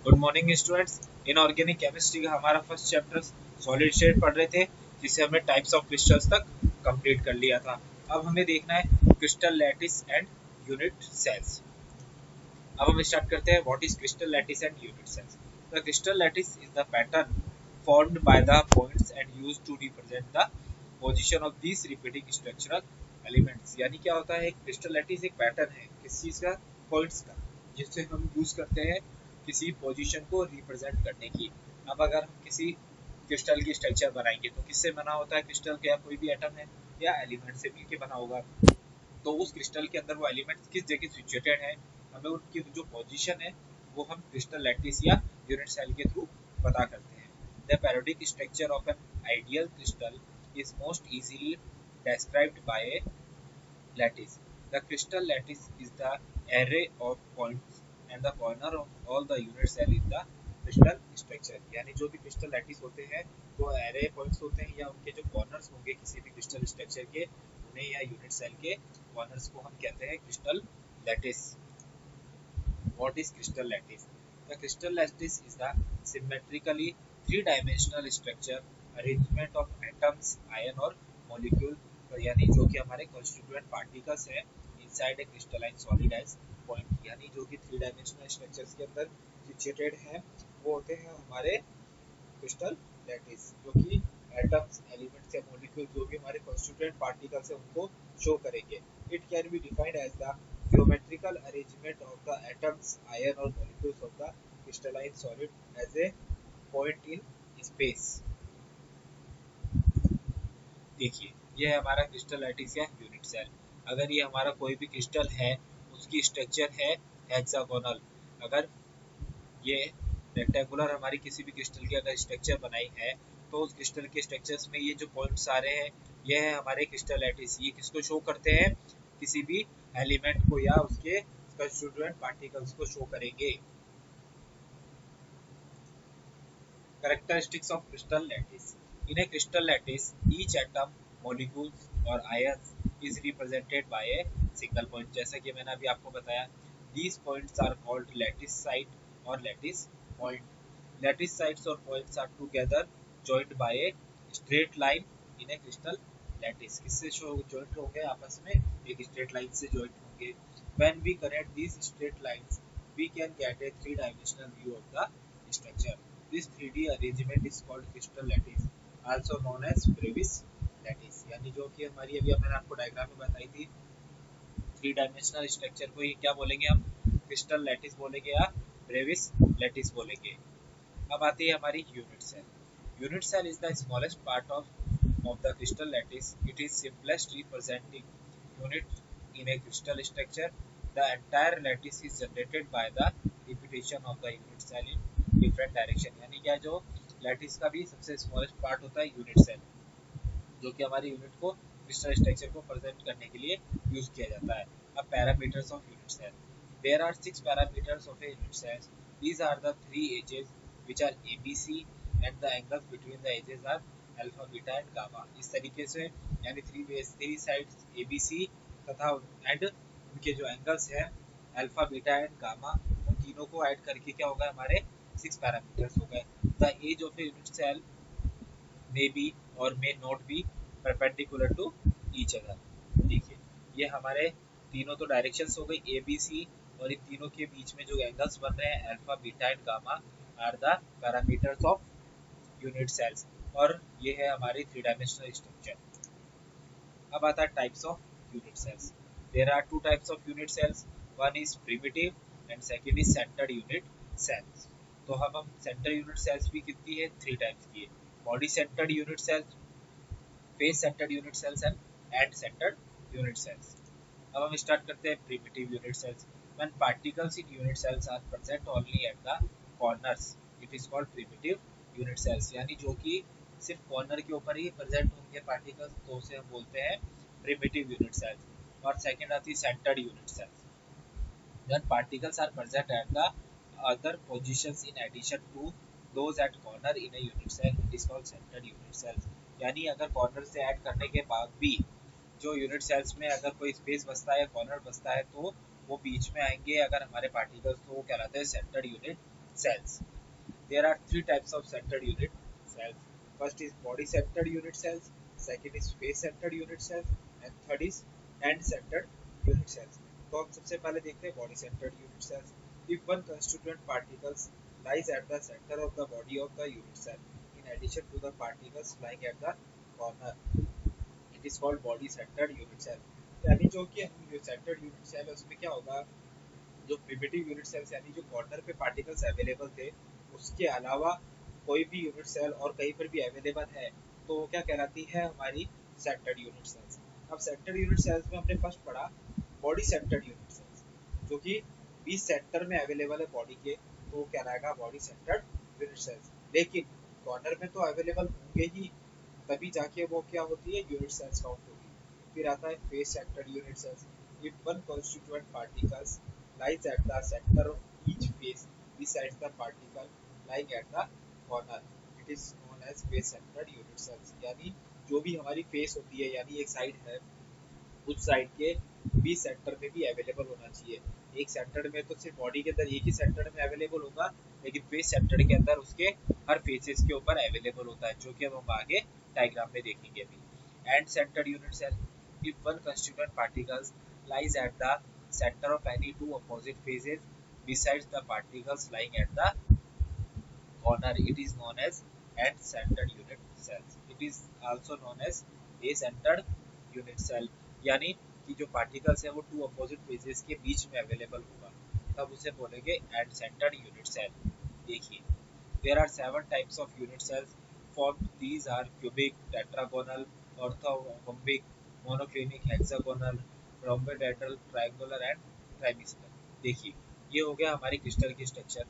Good morning students. Inorganic chemistry का हमारा first chapter solid state पढ़ रहे थे, जिसे हमने टाइप्स ऑफ क्रिस्टल्स तक कंप्लीट कर लिया था। अब हमें देखना है crystal lattice and unit cells. अब हम स्टार्ट करते हैं what is crystal lattice and unit cells. The crystal lattice is the pattern formed by the points and used to represent the position of these repeating structural elements। यानी क्या होता है, crystal lattice एक pattern है किस चीज का, points का, जिससे हम यूज करते हैं किसी पोजीशन को रिप्रेजेंट करने की। अब अगर हम किसी क्रिस्टल की स्ट्रक्चर बनाएंगे तो किससे बना होता है क्रिस्टल, क्या कोई भी एटम है या एलिमेंट से मिलकर बना होगा। तो उस क्रिस्टल के अंदर वो एलिमेंट्स किस जगह सिचुएटेड है, हमें उनकी जो पोजीशन है वो हम क्रिस्टल लैटिस या यूनिट सेल के थ्रू पता करते हैं। The periodic structure of an ideal crystal is most easily described by a lattice. The crystal lattice is the array of points and the corner of all the unit cell in the crystal structure। यानी जो भी crystal lattice होते हैं वो array points होते हैं या उनके जो कॉर्नर्स होंगे किसी भी क्रिस्टल स्ट्रक्चर के, उन्हें या यूनिट सेल के कॉर्नर्स को हम कहते हैं crystal lattice. What is crystal lattice? The crystal lattice is the symmetrically three-dimensional structure arrangement of atoms, ion और molecule, यानी जो कि हमारे constituent particles है inside a crystalline solid as point। यानी जो कि थ्री डायमेंशनल स्ट्रक्चर्स के अंदर सिचुएटेड है वो होते हैं हमारे क्रिस्टल लैटिस, जो कि एटम्स, एलिमेंट्स या मॉलिक्यूल जो भी हमारे कॉन्स्टिट्यूएंट पार्टिकल्स है उनको शो करेंगे। It can be defined as the geometrical arrangement of the atoms, ion or molecules of the crystalline solid as a point in space। देखिए ये है हमारा क्रिस्टल लैटिस या यूनिट सेल। अगर ये हमारा कोई भी क्रिस्टल है उसकी स्ट्रक्चर है हेक्सागोनल, अगर ये रेक्टेंगुलर हमारी किसी भी क्रिस्टल की अगर स्ट्रक्चर बनाई है तो उस क्रिस्टल के स्ट्रक्चर्स में ये जो पॉइंट्स आ रहे हैं ये है हमारे क्रिस्टल लैटिस। ये किसको शो करते हैं, किसी भी एलिमेंट को या उसके कंस्टिट्यूएंट पार्टिकल्स को शो करेंगे। Characteristics of crystal lattice. In a crystal lattice, each atom, molecules और ions is represented by a single point। जैसा कि मैंने अभी आपको बताया, these points are called lattice site और lattice point। Lattice sites और points are together joined by a straight line in a crystal lattice। किससे joint होंगे आपस में, एक straight line से joint होंगे। When we connect these straight lines, we can get a three-dimensional view of the structure। This 3D arrangement is called crystal lattice, also known as Bravais lattice। यानी जो कि हमारी अभी मैंने आपको डायग्राम में बताई थी, थ्री डायमेंशनल स्ट्रक्चर को ये क्या बोलेंगे हम, क्रिस्टल लैटिस बोलेंगे या ब्रेविस लैटिस बोलेंगे। अब आती है हमारी unit cell. Unit cell is the smallest part of the crystal lattice। It is simplest representing unit in a crystal structure। The entire lattice is generated by the repetition of the unit cell in different direction। यानी क्या, जो lattice का भी सबसे smallest part होता है unit cell, जो कि हमारी यूनिट को क्रिस्टल स्ट्रक्चर को प्रेजेंट करने के लिए यूज किया जाता है। अब parameters of unit cell. There are 6 parameters of a unit cell. These are the 3 axes which are A B C and the angles between the axes are alpha beta and gamma. इस तरीके से यानी थ्री साइड्स एबीसी तथा and उनके जो angles हैं alpha beta and gamma, उन तीनों को ऐड करके क्या होगा, हमारे 6 पैरामीटर्स हो गए। The edge of a unit cell may be और may not be perpendicular to each other। देखिए ये हमारे तीनों तो डायरेक्शंस हो गई ए बी सी, और इन तीनों के बीच में जो एंगल्स बन रहे हैं alpha beta and gamma are the parameters of unit cells, और ये है हमारी थ्री डायमेंशनल स्ट्रक्चर। अब आता है types of unit cells. There are two types of unit cells, one is primitive and second is centred unit cells. तो हम centre unit sales भी कितनी है, थ्री टाइप्स की है, body centred unit cells, face centred unit cells and end centred unit cells. अब हम start करते हैं primitive unit cells. When particles in unit cells are present only at the corners it is called primitive unit cells. यानी जो कि सिर्फ corner के ऊपर ही प्रेजेंट होंगे पार्टिकल्स, तो उसे हम बोलते हैं प्रिमिटिव यूनिट सेल्स। और सेकंड आती है centred unit cells. When particles are present at the other positions in addition to those at corner in a unit cell it is called centered unit cells। यानी अगर corner से add करने के बाद भी जो यूनिट सेल्स में अगर कोई स्पेस बचता है, कॉर्नर बचता है, तो वो बीच में आएंगे अगर हमारे पार्टिकल्स, तो वो कहलाते हैं centred unit cells. There are three types of centered unit cells. First is body centered unit cells, second is face centered unit cells, and third is end centered unit cells. तो हम सबसे पहले देखते हैं body centered unit cells. If one constituent particles lies at the center of the body of the unit cell, in addition to the particles lying at the corner, it is called body centered unit cell. यानी जो कि हम centered unit cell है उसमें क्या होगा, जो primitive unit cells यानी जो कॉर्नर पे पार्टिकल्स अवेलेबल थे उसके अलावा कोई भी यूनिट सेल और कहीं पर भी अवेलेबल है तो वो क्या कहलाती है, हमारी सेंटर्ड यूनिट सेल्स. अब सेंटर्ड यूनिट सेल्स में हमने फर्स्ट पढ़ा बॉडी सेंटर्ड यूनिट सेल्स, जो कि बीच सेंटर में अवेलेबल है बॉडी के, तो वो कहलाएगा बॉडी सेंटर्ड यूनिट सेल्स. लेकिन कॉर्नर में तो अवेलेबल होंगे ही, तभी जाके वो क्या होती है, यूनिट सेल्स काउंट होगी. फिर आता है face centred unit cells. If one constituent particles lies at the center of each face besides the particle lying at the corner, it is known as face centered unit cells. यानी जो भी हमारी face होती है यानी एक side है, उस साइड के बी सेंटर में भी अवेलेबल होना चाहिए. एक सेंटर में तो सिर्फ बॉडी के अंदर एक ही सेंटर में अवेलेबल होगा, लेकिन फेस सेंटर के अंदर उसके हर फेसेस के ऊपर अवेलेबल होता है, जो कि हम आगे डायग्राम में देखेंगे अभी. End centred unit cell. If one constituent particles lies at the center of any two opposite phases besides the particles lying at the corner, it is known as end centered unit cells. It is also known as a-centered unit cell. यानी कि जो particles है वो to opposite phases के बीच में available होगा, तब उसे बोलेंगे एंड सेंटर्ड यूनिट सेल. देखिए, there are 7 types of unit cells formed. These are cubic, tetragonal, orthorhombic, monoclinic, hexagonal, rhomboedral, triangular and trimestal. देखिए, ये हो गया हमारी क्रिस्टल की स्ट्रक्चर.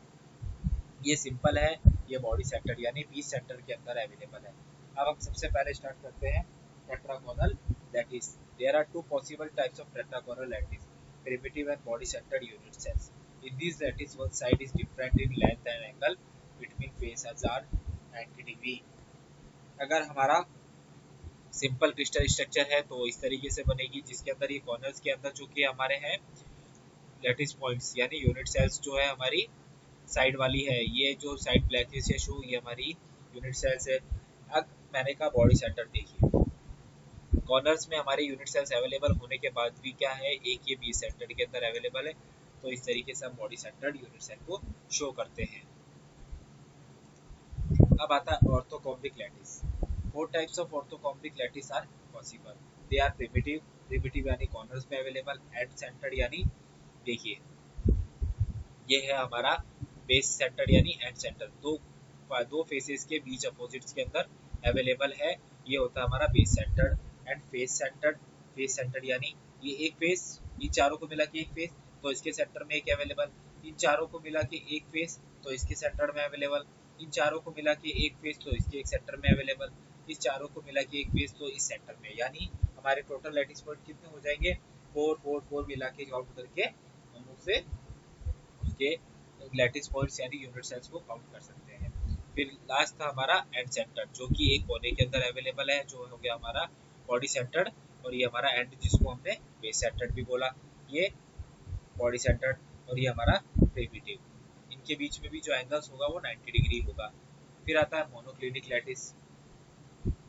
ये सिंपल है, ये बॉडी सेंटर यानी बीच सेंटर के अंदर अवेलेबल है. अब हम सबसे पहले स्टार्ट करते हैं tetragonal lattice. There are two possible types of tetragonal lattice, primitive and body centred unit cells. In this lattice one side is different in length and angle between faces are 90 degree. अगर हमारा simple crystal structure है तो इस तरीके से बनेगी, जिसके अंदर ये कॉर्नर्स के अंदर जो कि हमारे हैं लैटिस पॉइंट्स यानी यूनिट सेल्स जो है हमारी साइड वाली है, ये जो साइड ब्लैकिश है शो, ये हमारी यूनिट सेल्स है. अब मैंने कहा बॉडी सेंटर. देखिए, कॉर्नर्स में हमारे यूनिट सेल्स अवेलेबल होने के बाद भी क्या है, एक ये बी सेंटर के अंदर अवेलेबल है, तो इस तरीके से हम बॉडी सेंटर्ड यूनिट सेल को शो करते हैं. अब आता है orthorhombic lattice. 4 types of orthorhombic lattice are possible. They are primitive, primitive यानी कॉर्नर्स में अवेलेबल, एंड सेंटर्ड यानी देखिए ये है हमारा बेस सेंटर यानी एंड सेंटर, दो फेसेस के बीच अपोजिट्स के अंदर अवेलेबल है, ये होता है हमारा base centred. And face centred. Face centred यानी ये एक फेस, इन चारों को मिला के एक फेस, तो इसके सेंटर में एक अवेलेबल. इन चारों को मिला के एक फेस, तो इसके सेंटर में अवेलेबल. इन चारों को मिला के एक फेस, तो इसके एक सेंटर में अवेलेबल. इस चारों को मिला के एक फेस, तो इस सेंटर में. यानी हमारे टोटल लैटिस पॉइंट कितने हो जाएंगे, 4 मिला के काउंट करके हम उसे उसके लैटिस पॉइंट्स यानी यूनिट सेल्स को काउंट कर सकते हैं. फिर लास्ट था हमारा एंड सेंटर, जो कि एक कोने के अंदर अवेलेबल है, जो हो गया हमारा बॉडी सेंटर्ड. और ये हमारा एंड जिसको हमने बेस सेंटर्ड भी बोला, ये बॉडी सेंटर्ड. और ये हमारा प्रिमिटिव. इनके बीच में भी जो एंगल्स होगा वो 90 डिग्री होगा. फिर आता है monoclinic lattice.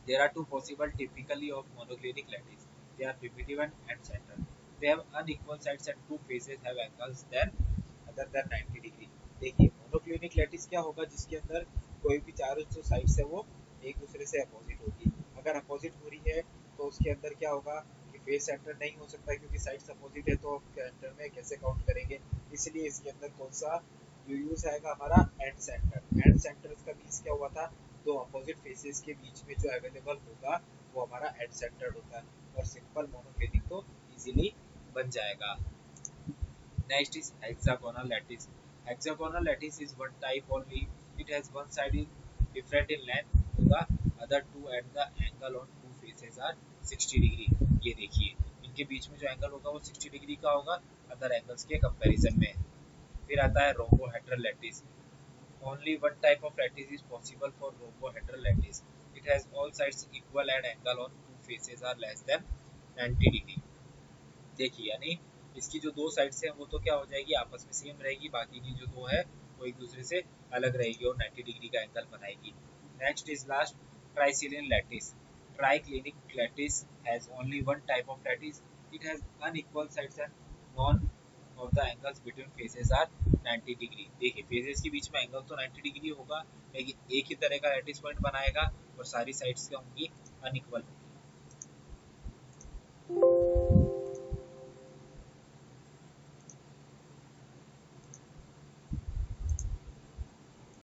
There are two possible typically of monoclinic lattice. They are primitive and end-centered. They have unequal sides and two faces have angles then other than 90 degree. देखिए, मोनोक्लिनिक लैटिस क्या होगा, जिसके अंदर कोई भी चारों जो साइड्स है वो एक दूसरे से अपोजिट होगी. अगर अपोजिट हो रही है तो उसके अंदर क्या होगा कि फेस सेंटर नहीं हो सकता, क्योंकि साइड्स अपोजिट है, तो सेंटर में कैसे काउंट करेंगे. इसलिए इसके अंदर कौन सा यूज आएगा, हमारा एंड सेंटर. एंड सेंटर का मीन्स क्या हुआ था, दो अपोजिट फेसेस के बीच में जो अवेलेबल होगा वो हमारा एंड सेंटर्ड होता है. और सिंपल मोनोक्लिनिक तो इजीली बन जाएगा. Next is hexagonal lattice. Hexagonal lattice is one type only. It has one side is different in length to the other two and the angle on two faces are 60 degree. ये देखिए, इनके बीच में जो angle होगा वो 60 degree का होगा other angles के कंपैरिजन में. फिर आता है rhombohedral lattice. Only one type of lattice is possible for rhombohedral lattice. It has all sides equal and angle on two faces are less than 90 degree. देखिए, यानी इसकी जो दो साइड्स हैं वो तो क्या हो जाएगी, आपस में सेम रहेगी, बाकी की जो दो है वो एक दूसरे से अलग रहेगी और 90 डिग्री का एंगल बनाएगी। Next is last triclinic lattice. Triclinic lattice has only one type of lattice, it has unequal sides and none of the angles between faces are 90 degree. देखिए फेसेस के बीच में एंगल तो 90 डिग्री होगा, लेकिन एक ही तरह का लैटिस पॉइंट बनाएगा और सारी साइड्स क्या होंगी, अनइक्वल।